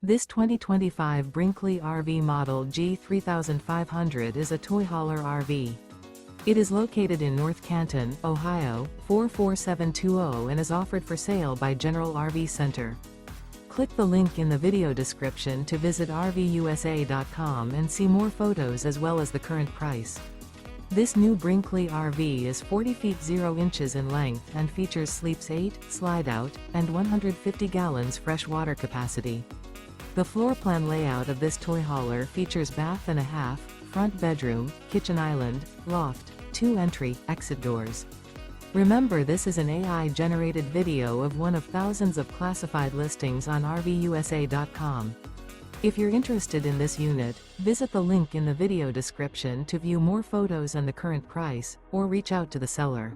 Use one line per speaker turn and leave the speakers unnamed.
This 2025 Brinkley RV Model G 3500 is a toy hauler RV. It is located in North Canton, Ohio, 44720 and is offered for sale by General RV Center. Click the link in the video description to visit RVUSA.com and see more photos as well as the current price. This new Brinkley RV is 40 feet 0 inches in length and features sleeps 8, slide-out, and 150 gallons fresh water capacity. The floor plan layout of this toy hauler features bath and a half, front bedroom, kitchen island, loft, 2 entry/exit doors. Remember, this is an AI-generated video of one of thousands of classified listings on RVUSA.com. If you're interested in this unit, visit the link in the video description to view more photos and the current price, or reach out to the seller.